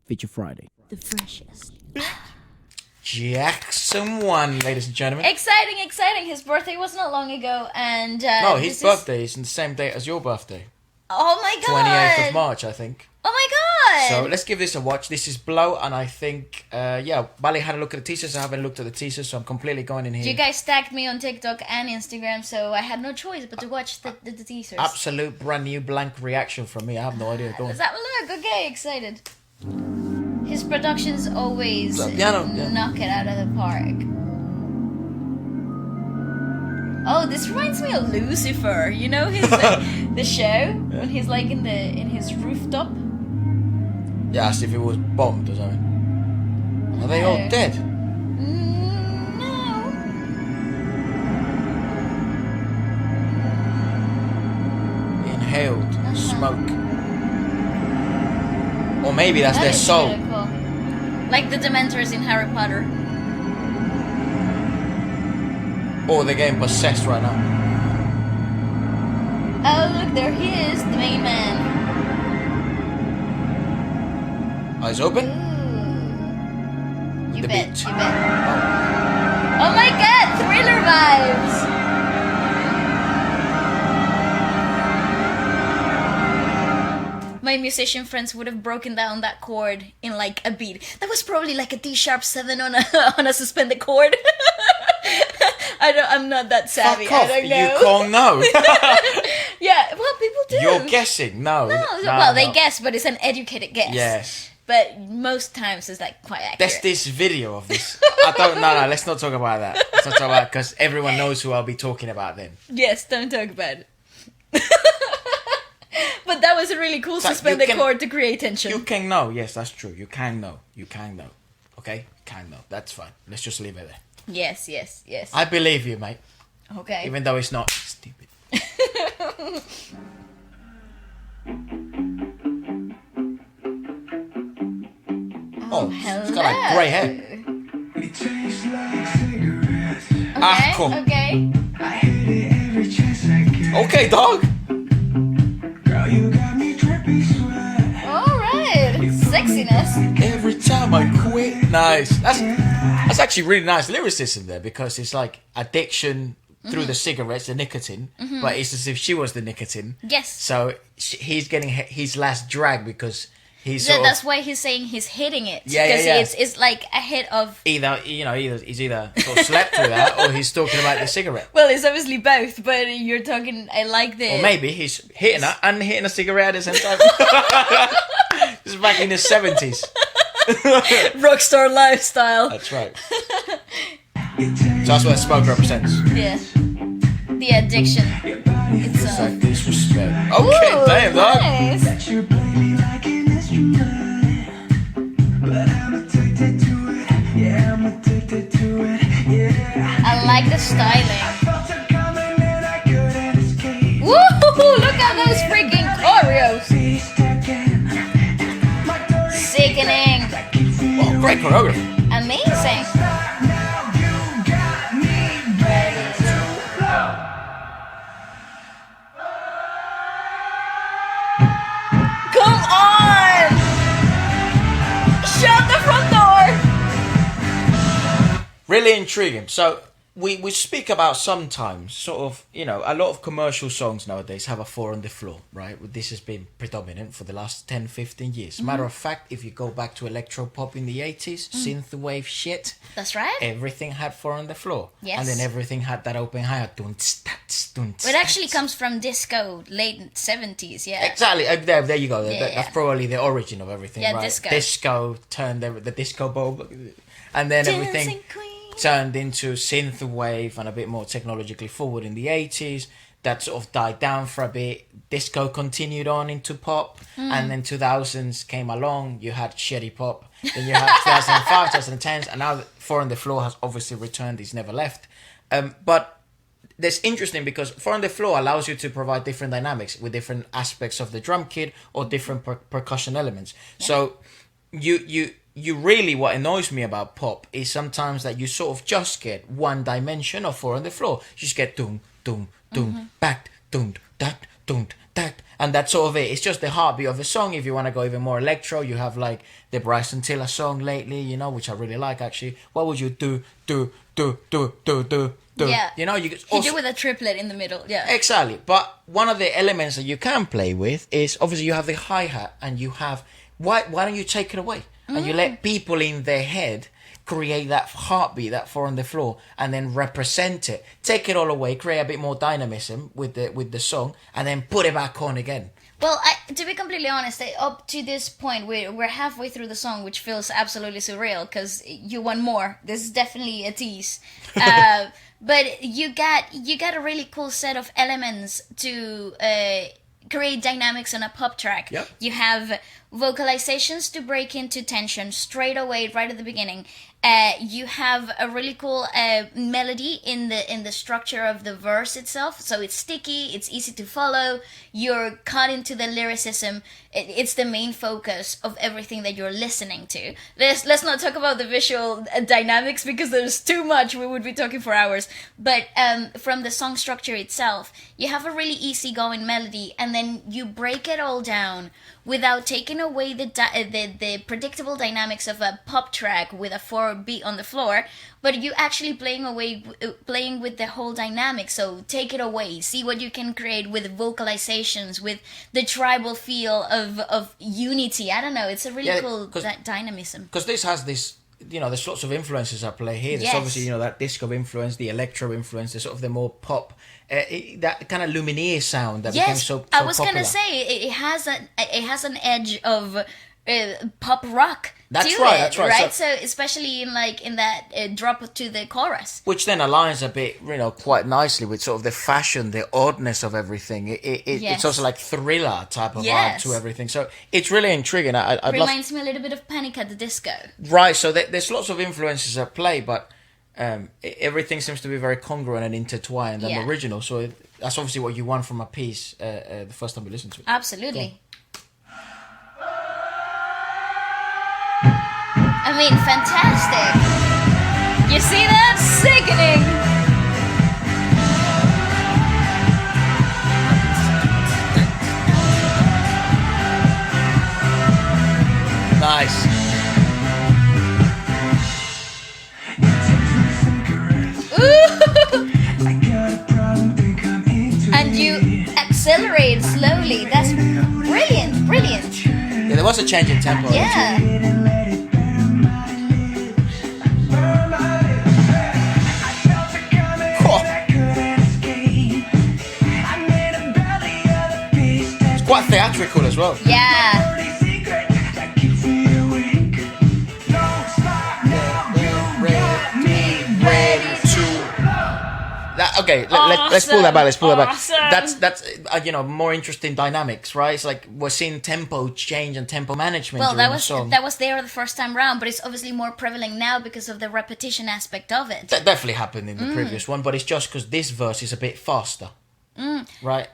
Feature Friday. The freshest. Jackson won, ladies and gentlemen. Exciting. His birthday was not long ago, and no, his birthday is on the same date as your birthday. Oh my god! 28th of March, I think. Oh my god! So let's give this a watch. This is Blow, and I think, Bali had a look at the teasers. I haven't looked at the teasers, so I'm completely going in here. You guys tagged me on TikTok and Instagram, so I had no choice but to watch the teasers. Absolute brand new blank reaction from me. I have no idea. Go on. Let's have a look. Okay, excited. His productions always knock it out of the park. Oh, this reminds me of Lucifer. You know his the show when he's like in his rooftop. Yeah, as if it was bombed or something. Are they all dead? No. Inhaled smoke. Or maybe that's their soul. Really cool. Like the Dementors in Harry Potter. Or they're getting possessed right now. Oh, look, there he is, the main man. Eyes open? Ooh. You The bet. beat. Oh my god, thriller vibes! My musician friends would have broken down that chord in like a beat. That was probably like a D-sharp 7 on a suspended chord. I'm not that savvy. Fuck off. I don't know. You can't know. Yeah, well, people do. You're guessing. No. Well, they guess, but it's an educated guess. Yes. But most times it's like quite accurate. There's this video of this. I don't. No. Let's not talk about that. Let's not talk about it because everyone knows who I'll be talking about then. Yes, don't talk about it. But that was a really cool So suspended you can- chord to create tension. You can know. Yes, that's true. You can know. You can know. Okay? You can know. That's fine. Let's just leave it there. Yes. I believe you, mate. Okay. Even though it's not stupid. Oh, it's got like grey hair. It tastes like cigarettes. Ah, cool. Okay. I hit it every chance I get. Okay, dog. Girl, you got me drippy sweat. Alright. Sexiness. Every time I quit. Nice. That's actually really nice lyricism there because it's like addiction through the cigarettes, the nicotine, but it's as if she was the nicotine. Yes. So he's getting his last drag because he's sort That's of why he's saying he's hitting it. Yeah, Because yeah. it's like a hit of... either he's either sort of slept through that or he's talking about the cigarette. Well, it's obviously both, but you're talking... I like the... Or maybe he's hitting her and hitting a cigarette at the same time. This is back in the 70s. Rockstar lifestyle. That's right. So that's what smoke represents. Yeah. The addiction. It's It's like disrespect. Okay, Ooh, damn, dog. nice. That you play me like an instrument. But I'm addicted to it. Yeah, I'm addicted to it. Yeah. I like the styling. Felt it coming and I couldn't escape. Woo! Look at those freaking choreos. Please take it. My dirty Sickening. Oh, great choreography. Amazing. now you got me ready to blow. Come on! Shut the front door! Really intriguing. So we speak about sometimes sort of, a lot of commercial songs nowadays have a 4 on the floor, right? This has been predominant for the last 10, 15 years. Matter of fact, if you go back to electro pop in the 80s, synthwave shit, That's right. everything had 4 on the floor. Yes. And then everything had that open hi-hat. It actually comes from disco, late 70s, yeah. Exactly. There you go. Yeah, That's yeah. probably the origin of everything, Yeah, right? disco. Turned the disco ball, and then everything Dancing Queen. turned into synthwave and a bit more technologically forward in the 80s. That sort of died down for a bit. Disco continued on into pop, and then 2000s came along. You had shitty pop. Then you had 2005, 2010s, and now 4 on the floor has obviously returned. It's never left. But that's interesting because 4 on the floor allows you to provide different dynamics with different aspects of the drum kit or different percussion elements. Yeah. So you really, what annoys me about pop is sometimes that you sort of just get one dimension of 4 on the floor. You just get doom, doom, doom, back, doom, that, doom, tack, and that's sort of it. It's just the heartbeat of the song. If you want to go even more electro, you have like the Bryson Tiller song lately, you know, which I really like actually. What would you do? Yeah. You know, you could He also, do with a triplet in the middle. Yeah. exactly. But one of the elements that you can play with is obviously you have the hi-hat and you have why don't you take it away and you let people in their head create that heartbeat, that four on the floor, and then represent it. Take it all away, create a bit more dynamism with the song, and then put it back on again. Well, to be completely honest, up to this point, we're halfway through the song, which feels absolutely surreal because you want more. This is definitely a tease, but you got a really cool set of elements to create dynamics on a pop track. Yep. You have vocalizations to break into tension straight away, right at the beginning. You have a really cool melody in the structure of the verse itself, so it's sticky, it's easy to follow. You're caught into the lyricism. It's the main focus of everything that you're listening to. Let's not talk about the visual dynamics because there's too much. We would be talking for hours. But from the song structure itself, you have a really easygoing melody, and then you break it all down without taking away the predictable dynamics of a pop track with a 4 beat on the floor, but you actually playing with the whole dynamic. So take it away, see what you can create with vocalizations, with the tribal feel of unity. I don't know, it's a really cool dynamism. Because this has this, you know, there's lots of influences at play here. There's Yes. obviously, you know, that disco influence, the electro influence, the sort of the more pop, that kind of Lumineer sound that became so I was popular. gonna say it has an edge of pop rock. That's to right, it, that's right. Right, so especially in that drop to the chorus. Which then aligns a bit, you know, quite nicely with sort of the fashion, the oddness of everything. It's also like thriller type of vibe to everything. So it's really intriguing. I'd love... Reminds me a little bit of Panic at the Disco. Right, so there's lots of influences at play, but everything seems to be very congruent and intertwined and original. So that's obviously what you want from a piece the first time you listen to it. Absolutely. I mean, fantastic. You see that? Sickening. Nice. And you accelerate slowly. That's brilliant, brilliant. Yeah, there was a change in tempo. Yeah. It's quite theatrical as well. Yeah. Okay, let's pull that back. Let's pull that back. Awesome. That's you know, more interesting dynamics, right? It's like we're seeing tempo change and tempo management. Well, during the song. that was there the first time round, but it's obviously more prevalent now because of the repetition aspect of it. That definitely happened in the previous one, but it's just because this verse is a bit faster, right?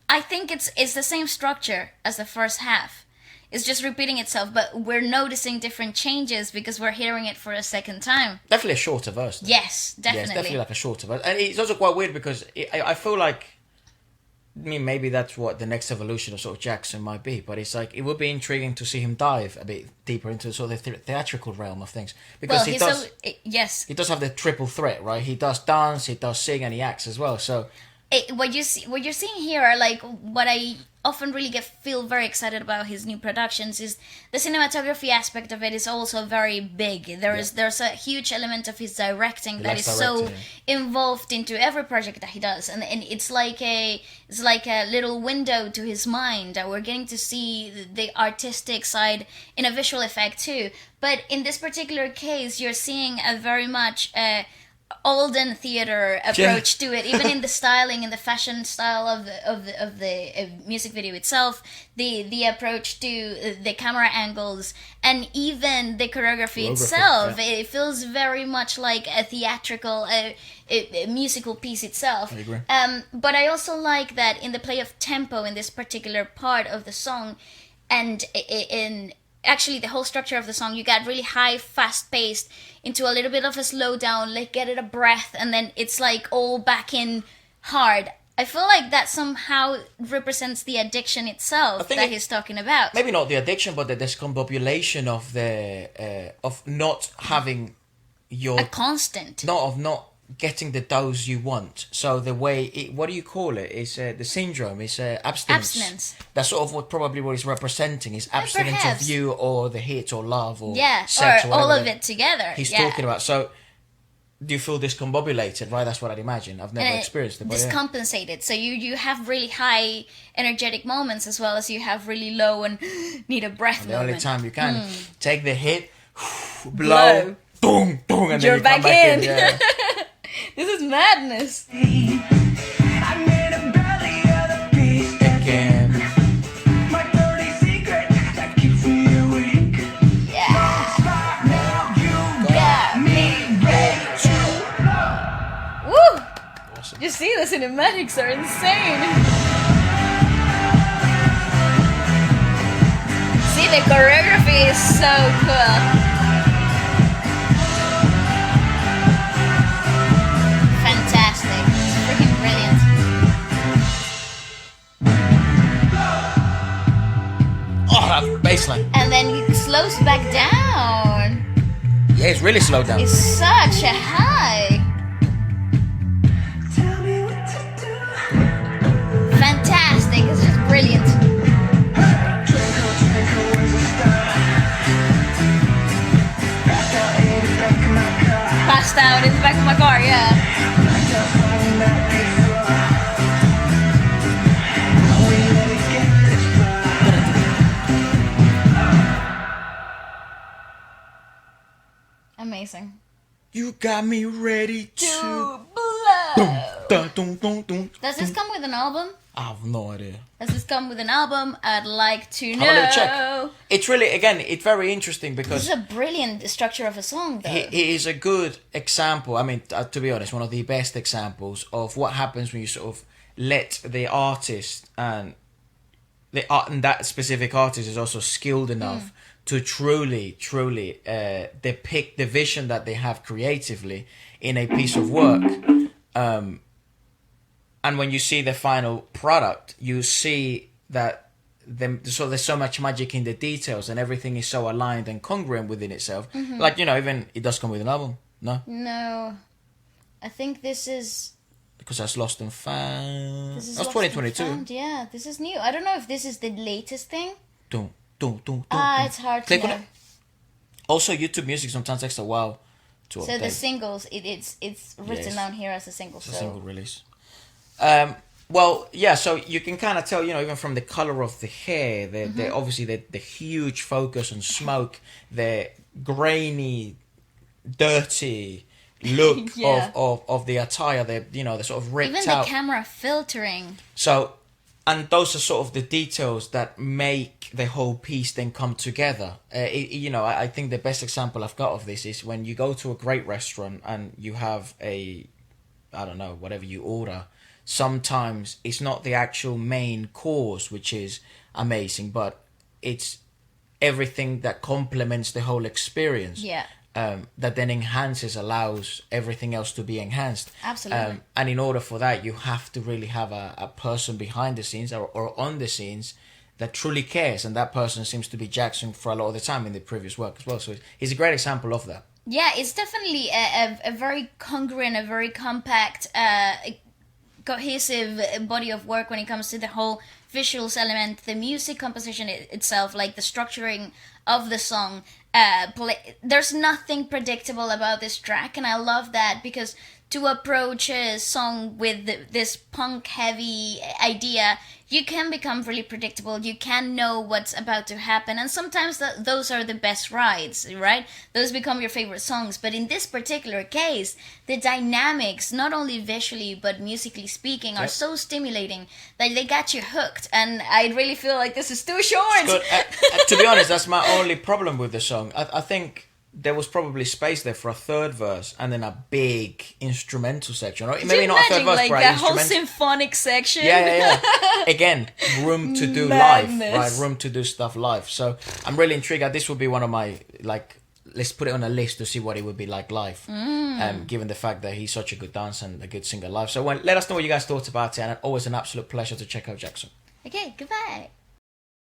I think it's the same structure as the first half. It's just repeating itself, but we're noticing different changes because we're hearing it for a second time. Definitely a shorter verse. Though. Yes, definitely. Yeah, it's definitely like a shorter verse, and it's also quite weird because I feel like, I mean, maybe that's what the next evolution of sort of Jackson might be, but it's like it would be intriguing to see him dive a bit deeper into sort of the theatrical realm of things because he does have the triple threat, right? He does dance, he does sing, and he acts as well. So what you're seeing here are like what I often really feel very excited about his new productions is the cinematography aspect of it is also very big. There's a huge element of his directing that is so involved into every project that he does, and it's like a little window to his mind that we're getting to see the artistic side in a visual effect too. But in this particular case, you're seeing a very much olden theater approach to it, even in the styling and the fashion style of the music video itself, the approach to the camera angles, and even the choreography itself. Yeah. It feels very much like a theatrical a musical piece itself. I agree. But I also like that in the play of tempo in this particular part of the song, and in actually the whole structure of the song, you got really high, fast-paced into a little bit of a slowdown, like get it a breath, and then it's like all back in hard. I feel like that somehow represents the addiction itself that he's talking about. Maybe not the addiction, but the discombobulation of the of not having your a constant. Of not getting the dose you want. So the way what do you call it? Is the syndrome? Is abstinence. Abstinence. That's sort of what he's representing. Is abstinence of you or the hit or love or sex or or all of it together. He's talking about. So do you feel discombobulated? Right, that's what I'd imagine. I've never experienced it. But discompensated. So you have really high energetic moments as well as you have really low and need a breath and the moment. only time you can take the hit, blow, boom, boom, and you're then you come back in. Yeah. This is madness. I'm in a belly of the beast Again. My dirty secret that keeps me awake. Yeah. Now you got me ready to blow. Woo! Awesome. You see, the cinematics are insane. See, the choreography is so cool. Fantastic. It's freaking brilliant. Oh, that baseline. And then it slows back down. Yeah, it's really slowed down. It's such a high. Tell me what to do. Fantastic. It's just brilliant. Twinkle, twinkle is a star. Passed out in the back of my car. Passed out in the back of my car, yeah. Blacked out falling that before. We let it get this far. Amazing. You got me ready to. blow. Dun, dun, dun, dun, Does this dun. come with an album? I have no idea. Does this come with an album? I'd like to know. Have a little check. It's really, again, it's very interesting This because is a brilliant structure of a song, though. he is a good example. I mean, to be honest, one of the best examples of what happens when you sort of let the artist and the art and that specific artist is also skilled enough to truly depict the vision that they have creatively in a piece of work. And when you see the final product, you see that there's so much magic in the details and everything is so aligned and congruent within itself. Like, even it does come with an album. No? No. I think this is... Because that's Lost and Found. This is That's Lost and 2022. Found, yeah, this is new. I don't know if this is the latest thing. Dun, dun, dun, dun, dun. It's hard to Click on know. it. Also, YouTube Music sometimes takes a while to So update. the singles, it's written Yes. down here as a single. It's a So single release. Well, yeah, so you can kind of tell, even from the color of the hair, the obviously the huge focus on smoke, the grainy, dirty look Yeah. of the attire, the sort of ripped even the out. camera filtering. So, and those are sort of the details that make the whole piece then come together. I think the best example I've got of this is when you go to a great restaurant and you have whatever you order. Sometimes it's not the actual main course, which is amazing, but it's everything that complements the whole experience. Yeah. That then allows everything else to be enhanced. Absolutely. And in order for that, you have to really have a person behind the scenes or on the scenes that truly cares. And that person seems to be Jackson for a lot of the time in the previous work as well. So he's a great example of that. Yeah, it's definitely a very congruent, a very compact, cohesive body of work when it comes to the whole visuals element, the music composition itself, like the structuring of the song. There's nothing predictable about this track, and I love that because to approach a song with this punk heavy idea, you can become really predictable. You can know what's about to happen, and sometimes those are the best rides, right? Those become your favorite songs. But in this particular case, the dynamics, not only visually but musically speaking, are so stimulating that they got you hooked. And I really feel like this is too short. Good. To be honest, that's my only problem with the song. I think there was probably space there for a third verse and then a big instrumental section. Or maybe not a third verse, like but that an whole instrumental. symphonic section? Yeah. Again, room to do live, right? Room to do stuff live. So I'm really intrigued. This will be one of my let's put it on a list to see what it would be like live. Given the fact that he's such a good dancer and a good singer live. So let us know what you guys thought about it, and always an absolute pleasure to check out Jackson. Okay, goodbye.